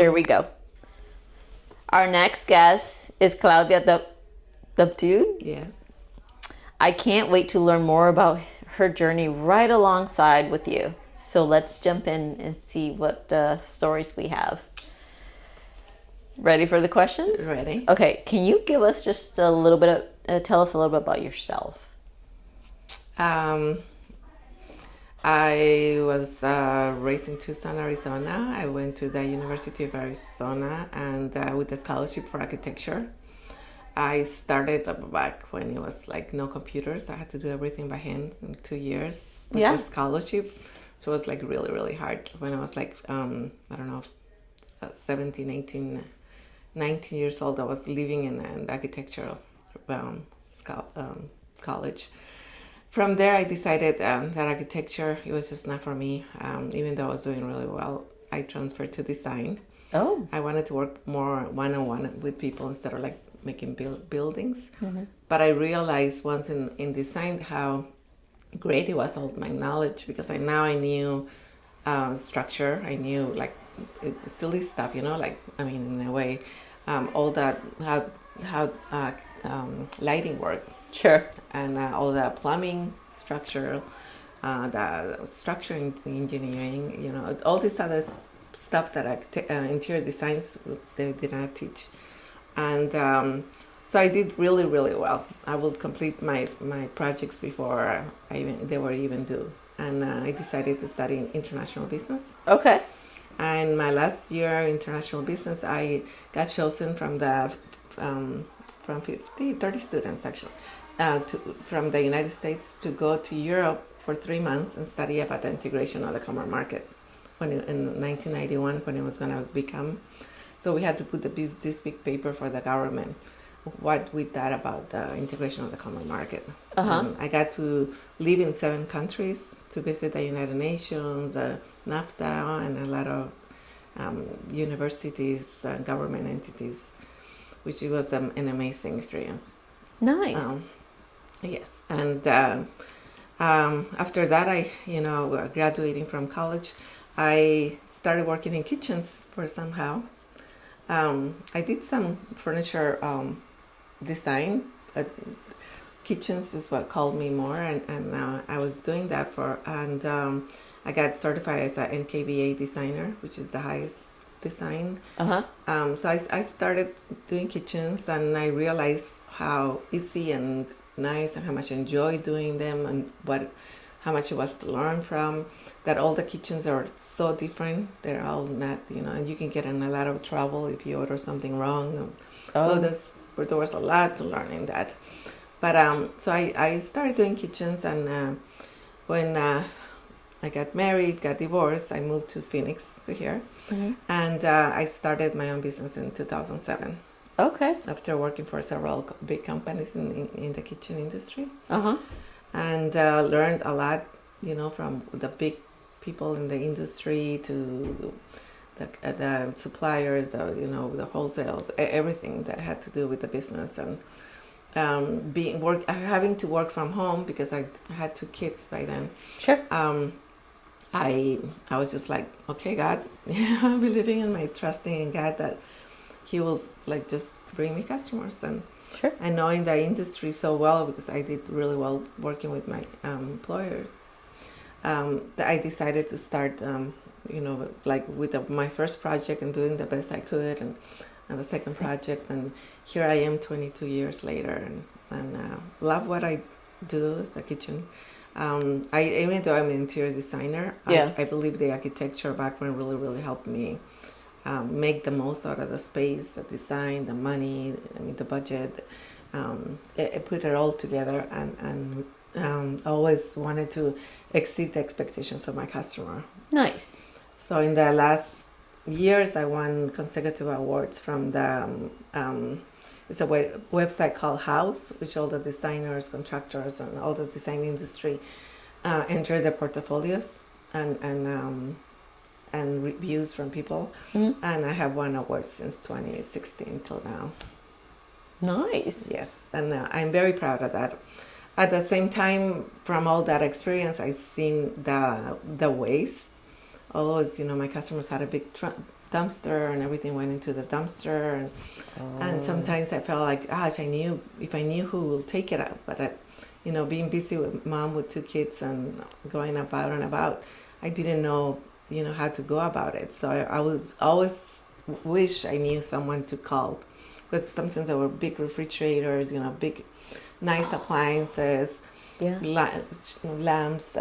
Here we go. Our next guest is Claudia Dabdoub. Yes. I can't wait to learn more about her journey right alongside with you. So let's jump in and see what stories we have. Ready for the questions? Ready. Okay, can you give us just a little bit of, tell us a little bit about yourself? I was raised in Tucson, Arizona. I went to the University of Arizona and with a scholarship for architecture. I started back when it was like no computers. I had to do everything by hand in 2 years with the scholarship. So it was like really, really hard. When I was like, I don't know, 17, 18, 19 years old, I was living in an architectural college. From there, I decided that architecture, it was just not for me. Even though I was doing really well, I transferred to design. Oh. I wanted to work more one-on-one with people instead of like making buildings. But I realized once in design how great it was, all my knowledge, because I knew structure. I knew like silly stuff, like, I mean, in a way, all that, how lighting work. Sure. And all the plumbing, structure, the structural engineering, all this other stuff that interior designs they did not teach. And so I did really, really well. I would complete my projects before they were even due. And I decided to study international business. Okay. And my last year in international business, I got chosen from 30 students actually, from the United States to go to Europe for 3 months and study about the integration of the common market in 1991 when it was going to become. So we had to put this big paper for the government, what we thought about the integration of the common market. I got to live in 7 countries to visit the United Nations, the NAFTA, and a lot of universities, government entities, which was an amazing experience. Nice. Yes, and after that, I, graduating from college, I started working in kitchens for somehow. I did some furniture design. Kitchens is what called me more, and I was doing that and I got certified as an NKBA designer, which is the highest design. So I started doing kitchens, and I realized how easy and nice and how much I enjoyed doing them, and how much it was to learn from. That all the kitchens are so different. They're all not, and you can get in a lot of trouble if you order something wrong. So there was a lot to learn in that. But so I started doing kitchens, and when I got married, got divorced, I moved to Phoenix, to here. And I started my own business in 2007. Okay. After working for several big companies in the kitchen industry. And learned a lot, from the big people in the industry to the suppliers, the wholesales, everything that had to do with the business, and having to work from home because I had 2 kids by then. Sure. I was just like, okay, God, I'll be living in my trusting in God that He will like just bring me customers, and sure. And knowing the industry so well, because I did really well working with my employer, that I decided to start, like with my first project and doing the best I could, and the second project, and here I am 22 years later, and love what I do as the kitchen. Even though I'm an interior designer, I believe the architecture background really, really helped me make the most out of the space, the design, the money, the budget. It put it all together, and always wanted to exceed the expectations of my customer. Nice. So in the last years, I won consecutive awards from the it's a website called Houzz, which all the designers, contractors, and all the design industry enter their portfolios and reviews from people. And I have won awards since 2016 till now. Nice. Yes, and I'm very proud of that. At the same time, from all that experience, I've seen the waste. Always, my customers had a big dumpster, and everything went into the dumpster. And sometimes I felt like, gosh, if I knew who will take it up, but being busy with mom with 2 kids and going about and about, I didn't know, how to go about it. So I would always wish I knew someone to call, because sometimes there were big refrigerators, big, nice appliances, lamps,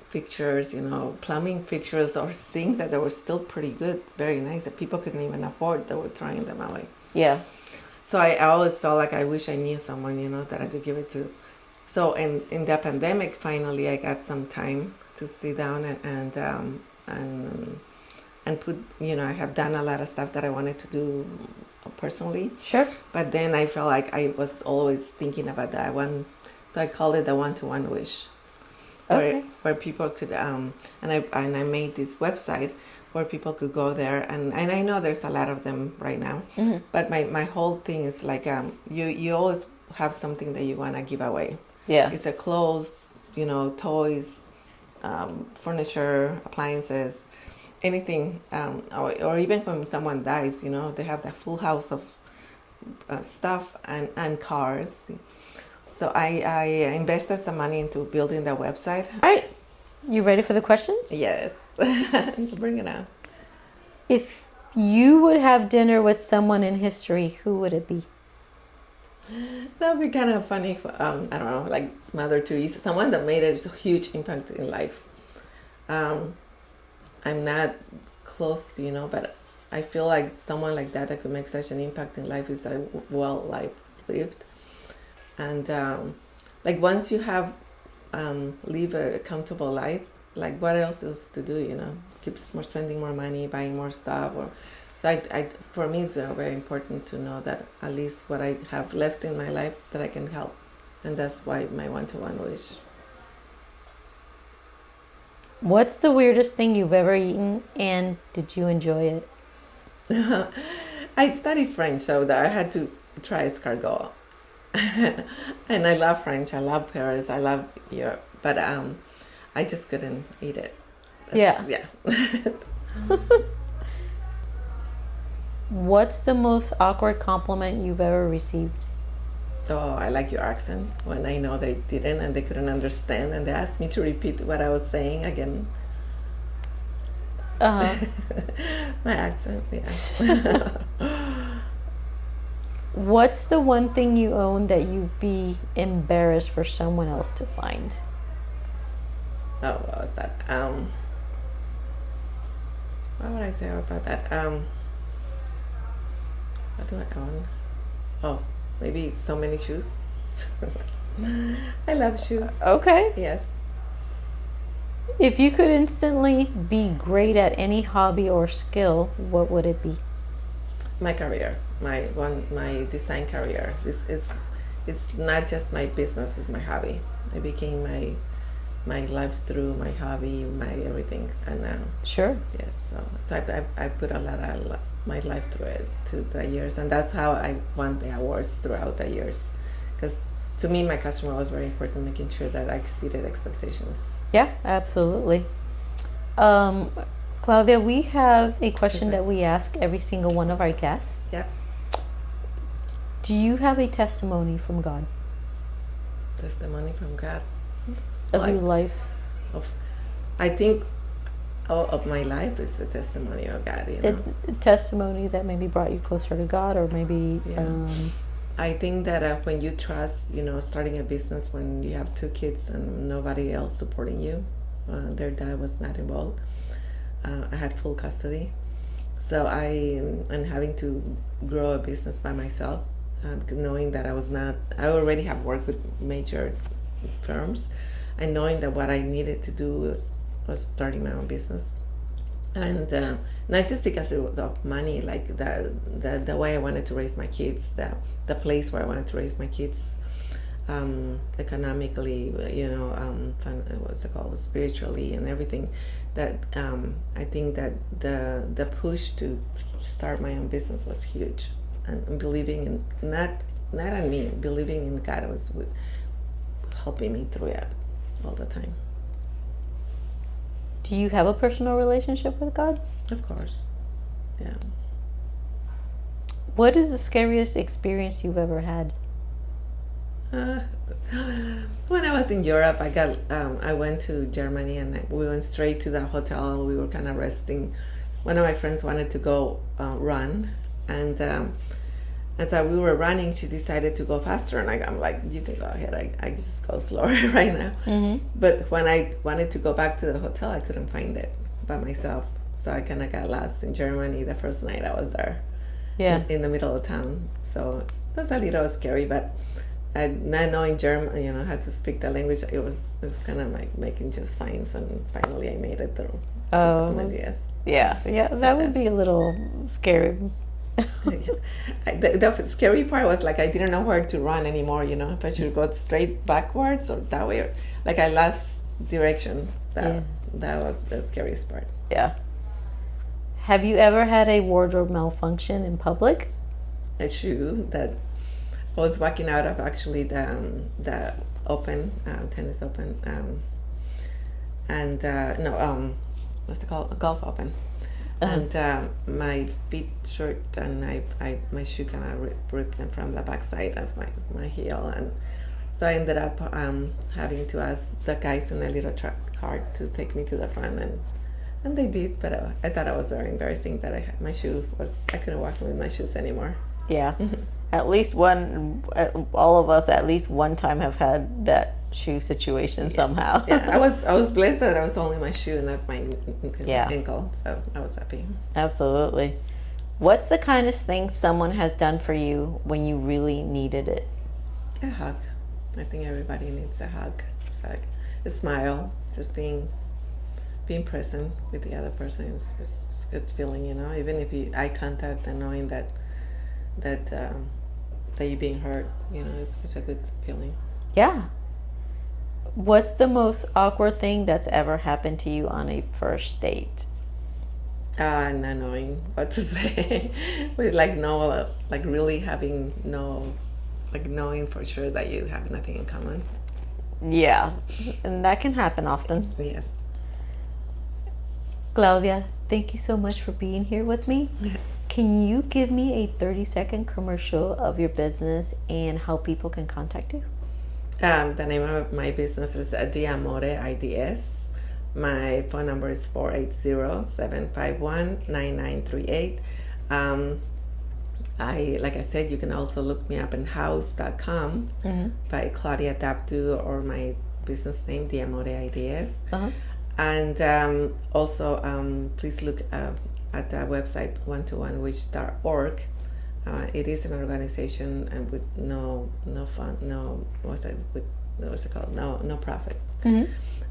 fixtures, plumbing fixtures, or things that were still pretty good, very nice, that people couldn't even afford. They were throwing them away. Yeah. So I always felt like I wish I knew someone, that I could give it to. So in the pandemic, finally, I got some time to sit down and put, I have done a lot of stuff that I wanted to do personally. Sure. But then I felt like I was always thinking about that one. So I called it the one-to-one wish. Okay. Where people could, and I made this website where people could go there, and I know there's a lot of them right now, but my whole thing is like, you always have something that you want to give away. Yeah. It's a clothes, toys, furniture, appliances, anything, or even when someone dies, they have that full house of stuff and cars. So I invested some money into building the website. All right. You ready for the questions? Yes. Bring it on. If you would have dinner with someone in history, who would it be? That would be kind of funny. I don't know, like Mother Teresa, someone that made a huge impact in life. I'm not close, but I feel like someone like that could make such an impact in life is a well life lived. And like once you have live a comfortable life, like what else is to do, keep spending more money, buying more stuff, so I for me it's very, very important to know that at least what I have left in my life that I can help, and that's why my one-to-one wish. What's the weirdest thing you've ever eaten, and did you enjoy it? I studied French, so that I had to try escargot. And I love French, I love Paris, I love Europe, but I just couldn't eat it. Yeah. What's the most awkward compliment you've ever received? Oh, I like your accent, when I know they didn't and they couldn't understand and they asked me to repeat what I was saying again. My accent, yeah. What's the one thing you own that you'd be embarrassed for someone else to find? Oh, what was that? What would I say about that? What do I own? Oh, maybe so many shoes. I love shoes. Okay. Yes. If you could instantly be great at any hobby or skill, what would it be? My career, my design career. It's not just my business, it's my hobby. It became my life through my hobby, my everything, and Sure. yes. So I put a lot of my life through it, to the years, and that's how I won the awards throughout the years. Because to me, my customer was very important, making sure that I exceeded expectations. Yeah, absolutely. Claudia, we have a question that we ask every single one of our guests. Yeah. Do you have a testimony from God? Testimony from God. Of your life? I think all of my life is the testimony of God. It's a testimony that maybe brought you closer to God, or maybe... Yeah. I think that when you trust, starting a business when you have 2 kids and nobody else supporting you, their dad was not involved. I had full custody. So and having to grow a business by myself, knowing that I already have worked with major firms, and knowing that what I needed to do was starting my own business. And not just because it was of money, like the way I wanted to raise my kids, the place where I wanted to raise my kids, economically, what's it called, spiritually, and everything. That I think that the push to start my own business was huge, and believing in not in me, believing in God was helping me through it all the time. Do you have a personal relationship with God? Of course. Yeah. What is the scariest experience you've ever had? When I was in Europe, I went to Germany and we went straight to the hotel. We were kind of resting. One of my friends wanted to go run, and as we were running, she decided to go faster, and I'm like, you can go ahead. I just go slower right now. Mm-hmm. But when I wanted to go back to the hotel, I couldn't find it by myself, so I kind of got lost in Germany the first night I was there. Yeah. In the middle of town, so it was a little scary, but not knowing German, how to speak the language, it was kind of like making just signs, and finally I made it through. Yes. Yeah, that would be a little scary. The scary part was like I didn't know where to run anymore. If I should go straight backwards or that way, like I lost direction. That was the scariest part. Yeah. Have you ever had a wardrobe malfunction in public? A shoe that I was walking out of, actually the open tennis open, and no, what's it called, golf open, and my feet short, and my shoe kind of ripped in from the backside of my heel, and so I ended up having to ask the guys in a little truck cart to take me to the front, and they did, but I thought it was very embarrassing that I couldn't walk with my shoes anymore. Yeah. At least all of us at least one time have had that shoe situation somehow. Yeah, I was blessed that it was only my shoe and not my ankle, so I was happy. Absolutely. What's the kindest thing someone has done for you when you really needed it? A hug. I think everybody needs a hug. It's like a smile, just being present with the other person. It's a good feeling, even if you eye contact and knowing that you're being heard, it's a good feeling. Yeah. What's the most awkward thing that's ever happened to you on a first date? Not knowing what to say. With really having knowing for sure that you have nothing in common. Yeah, and that can happen often. Yes. Claudia, thank you so much for being here with me. Can you give me a 30-second commercial of your business and how people can contact you? The name of my business is Damore IDS. My phone number is 480-751-9938. Like I said, you can also look me up in Houzz.com by Claudia Dabdoub, or my business name, Damore IDS. And also, please look at the website one-to-one-wish.org. It is an organization and with no profit.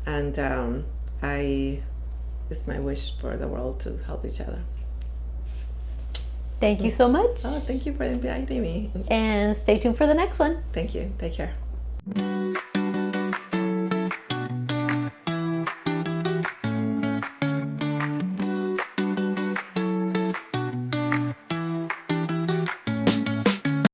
And it's my wish for the world to help each other. Thank you so much. Oh, thank you for inviting me. And stay tuned for the next one. Thank you. Take care.